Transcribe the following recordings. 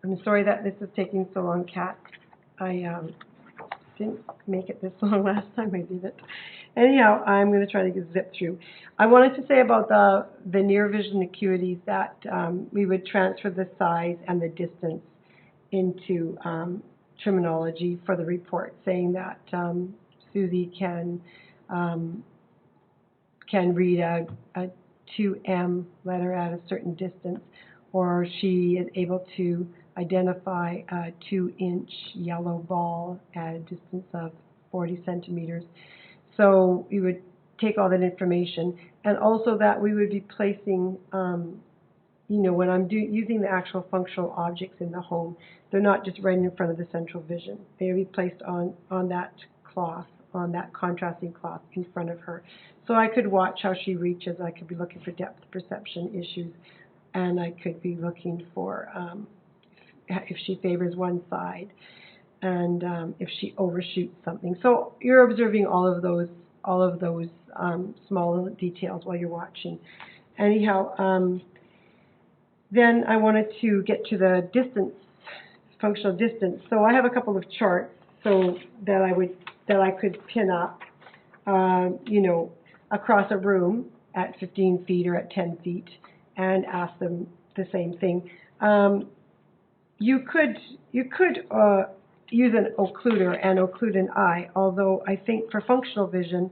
I'm sorry that this is taking so long, Kat. I didn't make it this long last time I did it. Anyhow, I'm going to try to zip through. I wanted to say about the near vision acuities that we would transfer the size and the distance into terminology for the report, saying that Susie can read a 2M letter at a certain distance, or she is able to identify a 2-inch yellow ball at a distance of 40 centimeters. So we would take all that information, and also that we would be placing, when I'm using the actual functional objects in the home, they're not just right in front of the central vision. They will be placed on that cloth, on that contrasting cloth in front of her. So I could watch how she reaches. I could be looking for depth perception issues, and I could be looking for if she favors one side, and if she overshoots something. So you're observing all of those small details while you're watching. Anyhow, then I wanted to get to the distance, functional distance. So I have a couple of charts so that I could pin up, across a room at 15 feet or at 10 feet, and ask them the same thing. You could use an occluder and occlude an eye, although I think for functional vision,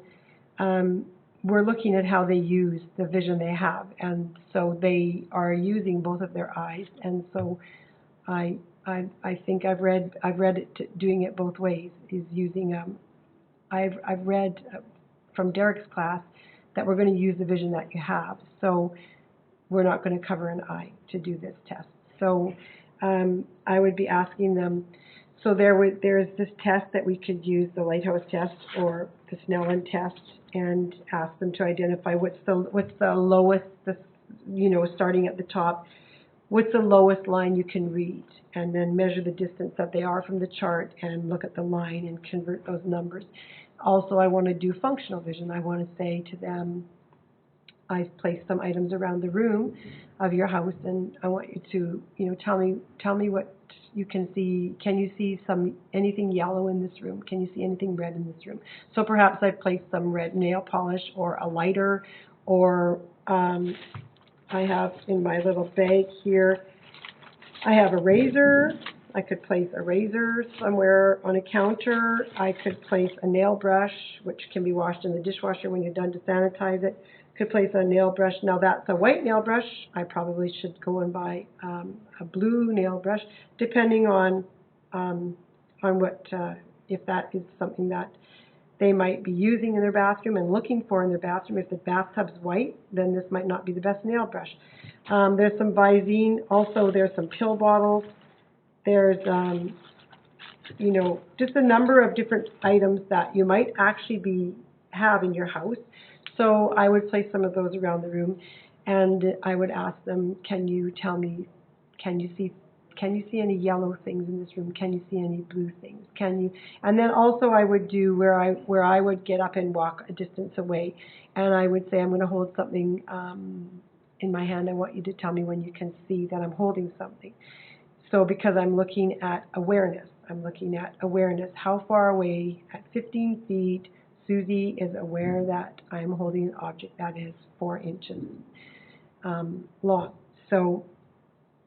we're looking at how they use the vision they have, and so they are using both of their eyes, and so I think I've read it doing it both ways. Is using I've read from Derek's class that we're going to use the vision that you have, so we're not going to cover an eye to do this test. So I would be asking them. So there's this test that we could use, the Lighthouse test or the Snellen test, and ask them to identify what's the lowest, starting at the top, what's the lowest line you can read, and then measure the distance that they are from the chart and look at the line and convert those numbers. Also, I want to do functional vision. I want to say to them, I've placed some items around the room of your house, and I want you to, tell me what you can see. Can you see anything yellow in this room? Can you see anything red in this room? So perhaps I've placed some red nail polish or a lighter, or I have in my little bag here, I have a razor. I could place a razor somewhere on a counter. I could place a nail brush, which can be washed in the dishwasher when you're done to sanitize it. Could place a nail brush. Now that's a white nail brush. I probably should go and buy a blue nail brush, depending on what if that is something that they might be using in their bathroom and looking for in their bathroom. If the bathtub's white, then this might not be the best nail brush. There's some Visine. Also, there's some pill bottles. There's just a number of different items that you might actually have in your house. So I would place some of those around the room, and I would ask them, can you tell me, can you see any yellow things in this room? Can you see any blue things? And then also I would do where I would get up and walk a distance away, and I would say, I'm going to hold something in my hand. I want you to tell me when you can see that I'm holding something. So because I'm looking at awareness, how far away at 15 feet, Susie is aware that I'm holding an object that is 4 inches long. So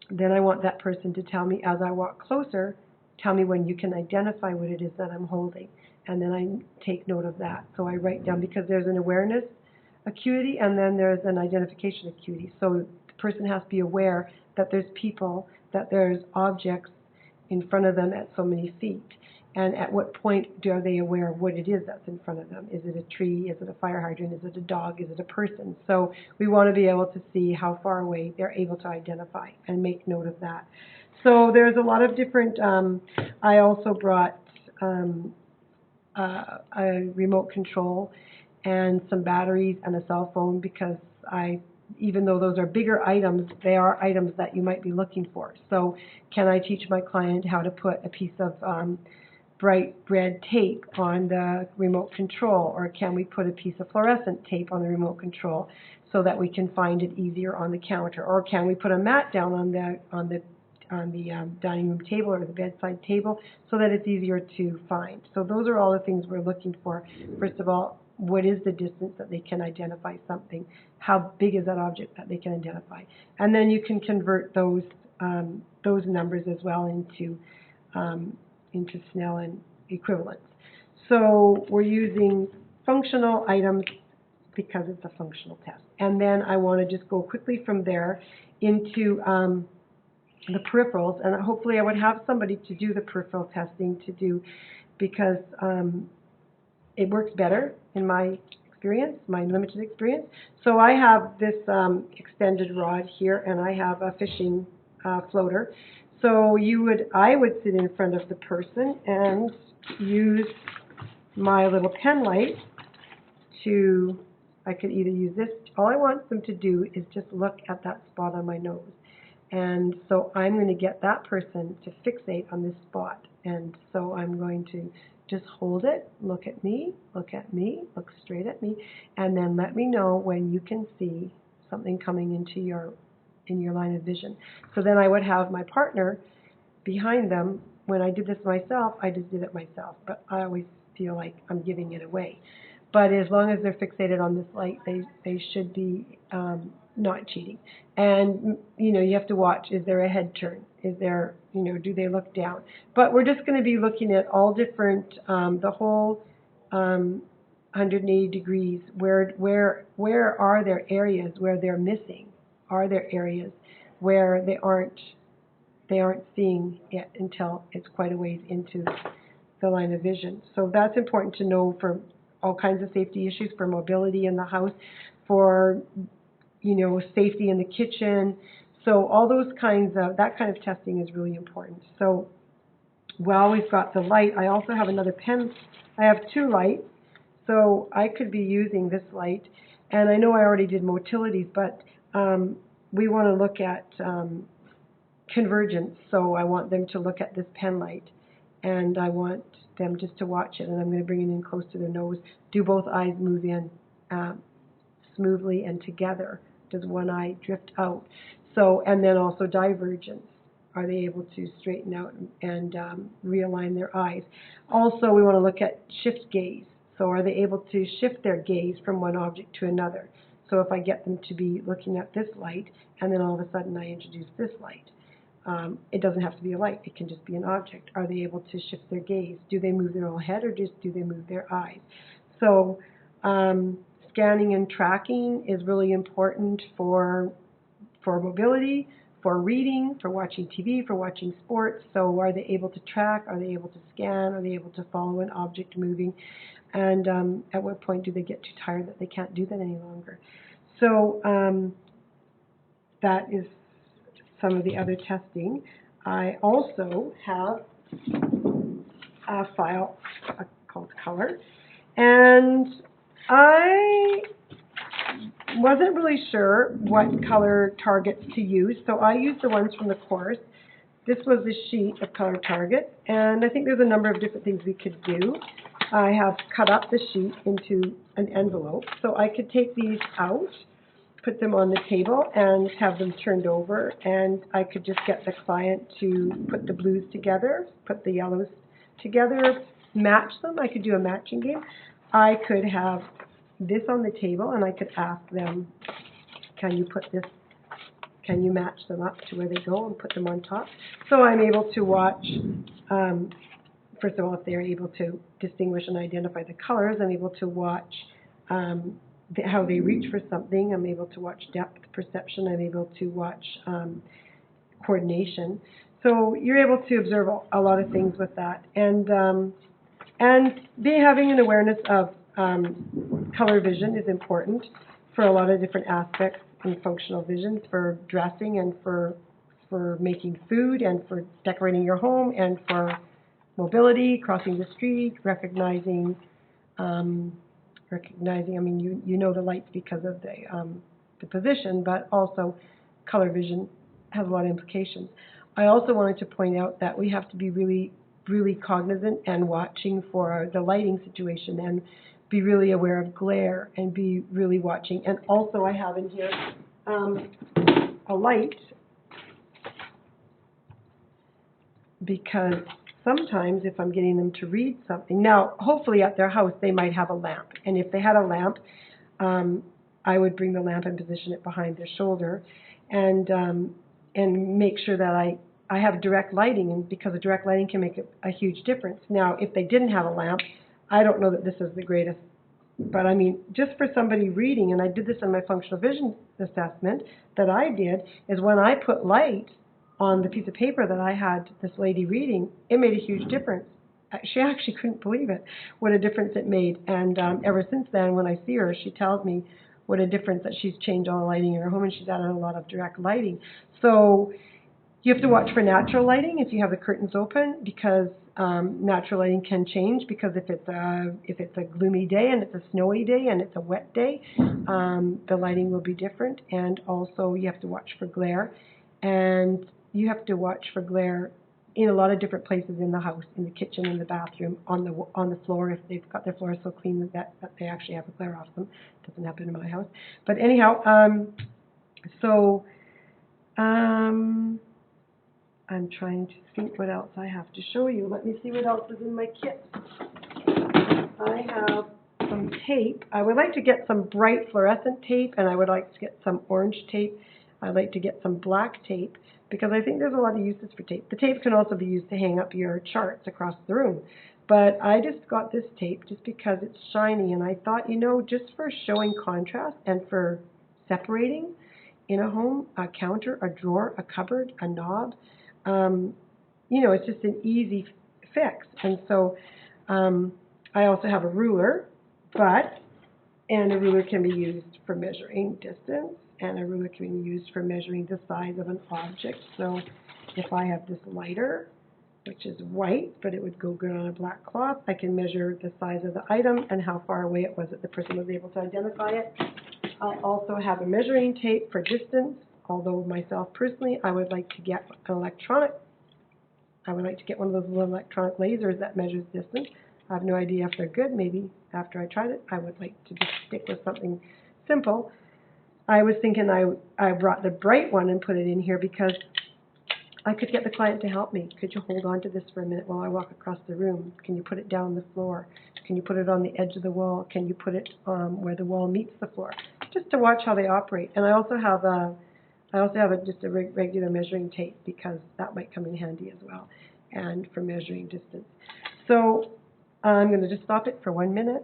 then I want that person to tell me, as I walk closer, tell me when you can identify what it is that I'm holding. And then I take note of that. So I write down, because there's an awareness acuity and then there's an identification acuity. So the person has to be aware that there's people, that there's objects in front of them at so many feet. And at what point are they aware of what it is that's in front of them? Is it a tree? Is it a fire hydrant? Is it a dog? Is it a person? So we want to be able to see how far away they're able to identify and make note of that. So there's a lot of different, I also brought a remote control and some batteries and a cell phone, because even though those are bigger items, they are items that you might be looking for. So can I teach my client how to put a piece of bright red tape on the remote control, or can we put a piece of fluorescent tape on the remote control so that we can find it easier on the counter, or can we put a mat down on the dining room table or the bedside table, so that it's easier to find. So those are all the things we're looking for. First of all, what is the distance that they can identify something? How big is that object that they can identify? And then you can convert those numbers as well into Snellen equivalents. So we're using functional items because it's a functional test. And then I want to just go quickly from there into the peripherals, and hopefully I would have somebody to do the peripheral testing because it works better in my experience, my limited experience. So I have this extended rod here, and I have a fishing floater. So I would sit in front of the person and use my little pen light I could either use this. All I want them to do is just look at that spot on my nose. And so I'm going to get that person to fixate on this spot. And so I'm going to just hold it, look at me, look straight at me, and then let me know when you can see something coming into in your line of vision. So then I would have my partner behind them. When I did this myself, I just did it myself, but I always feel like I'm giving it away. But as long as they're fixated on this light, they should be not cheating. And, you have to watch, is there a head turn? Is there, do they look down? But we're just going to be looking at all different, the whole 180 degrees. Where are there areas where they're missing? Are there areas where they aren't seeing it until it's quite a ways into the line of vision? So that's important to know for all kinds of safety issues, for mobility in the house, for safety in the kitchen. So all those that kind of testing is really important. So while we've got the light, I also have another pen. I have two lights, so I could be using this light. And I know I already did motilities, but we want to look at convergence. So I want them to look at this pen light, and I want them just to watch it. And I'm going to bring it in close to their nose. Do both eyes move in smoothly and together? Does one eye drift out? So, and then also divergence. Are they able to straighten out and realign their eyes? Also, we want to look at shift gaze. So are they able to shift their gaze from one object to another? So if I get them to be looking at this light, and then all of a sudden I introduce this light, it doesn't have to be a light. It can just be an object. Are they able to shift their gaze? Do they move their whole head, or just do they move their eyes? So scanning and tracking is really important for mobility, for reading, for watching TV, for watching sports. So are they able to track? Are they able to scan? Are they able to follow an object moving? And at what point do they get too tired that they can't do that any longer? So that is some of the other testing. I also have a file called Color, and I wasn't really sure what color targets to use, so I used the ones from the course. This was the sheet of color targets, and I think there's a number of different things we could do. I have cut up the sheet into an envelope, so I could take these out, put them on the table, and have them turned over, and I could just get the client to put the blues together, put the yellows together, match them. I could do a matching game. I could have this on the table, and I could ask them, can you match them up to where they go, and put them on top? So I'm able to watch, first of all, if they're able to distinguish and identify the colors, I'm able to watch how they reach for something. I'm able to watch depth perception. I'm able to watch coordination. So you're able to observe a lot of things with that, and having an awareness of color vision is important for a lot of different aspects in functional vision, for dressing and for making food and for decorating your home and for mobility, crossing the street, recognizing, I mean, you know the lights because of the position, but also color vision has a lot of implications. I also wanted to point out that we have to be really, really cognizant and watching for the lighting situation, and be really aware of glare, and be really watching. And also I have in here a light because sometimes if I'm getting them to read something, now hopefully at their house they might have a lamp, and if they had a lamp, I would bring the lamp and position it behind their shoulder, and make sure that I have direct lighting, and because the direct lighting can make a huge difference. Now, if they didn't have a lamp, I don't know that this is the greatest, but I mean, just for somebody reading, and I did this in my functional vision assessment that I did, is when I put light on the piece of paper that I had this lady reading, it made a huge difference. She actually couldn't believe it, what a difference it made. And ever since then, when I see her, she tells me what a difference that she's changed all the lighting in her home, and she's added a lot of direct lighting. So you have to watch for natural lighting if you have the curtains open, because natural lighting can change, because if it's a gloomy day and it's a snowy day and it's a wet day, the lighting will be different. And also you have to watch for glare, and you have to watch for glare in a lot of different places in the house, in the kitchen, in the bathroom, on the floor, if they've got their floors so clean that they actually have a glare off them. It doesn't happen in my house. But anyhow, I'm trying to think what else I have to show you. Let me see what else is in my kit. I have some tape. I would like to get some bright fluorescent tape, and I would like to get some orange tape. I'd like to get some black tape, because I think there's a lot of uses for tape. The tape can also be used to hang up your charts across the room. But I just got this tape just because it's shiny, and I thought, just for showing contrast and for separating in a home, a counter, a drawer, a cupboard, a knob, it's just an easy fix. And so I also have a ruler, and a ruler can be used for measuring distance, and a ruler can be used for measuring the size of an object. So if I have this lighter, which is white, but it would go good on a black cloth, I can measure the size of the item and how far away it was that the person was able to identify it. I also have a measuring tape for distance, although myself personally, I would like to get one of those little electronic lasers that measures distance. I have no idea if they're good. Maybe after I tried it, I would like to just stick with something simple. I was thinking I brought the bright one and put it in here because I could get the client to help me. Could you hold on to this for a minute while I walk across the room? Can you put it down the floor? Can you put it on the edge of the wall? Can you put it where the wall meets the floor? Just to watch how they operate. And I also have just a regular measuring tape, because that might come in handy as well, and for measuring distance. So I'm going to just stop it for 1 minute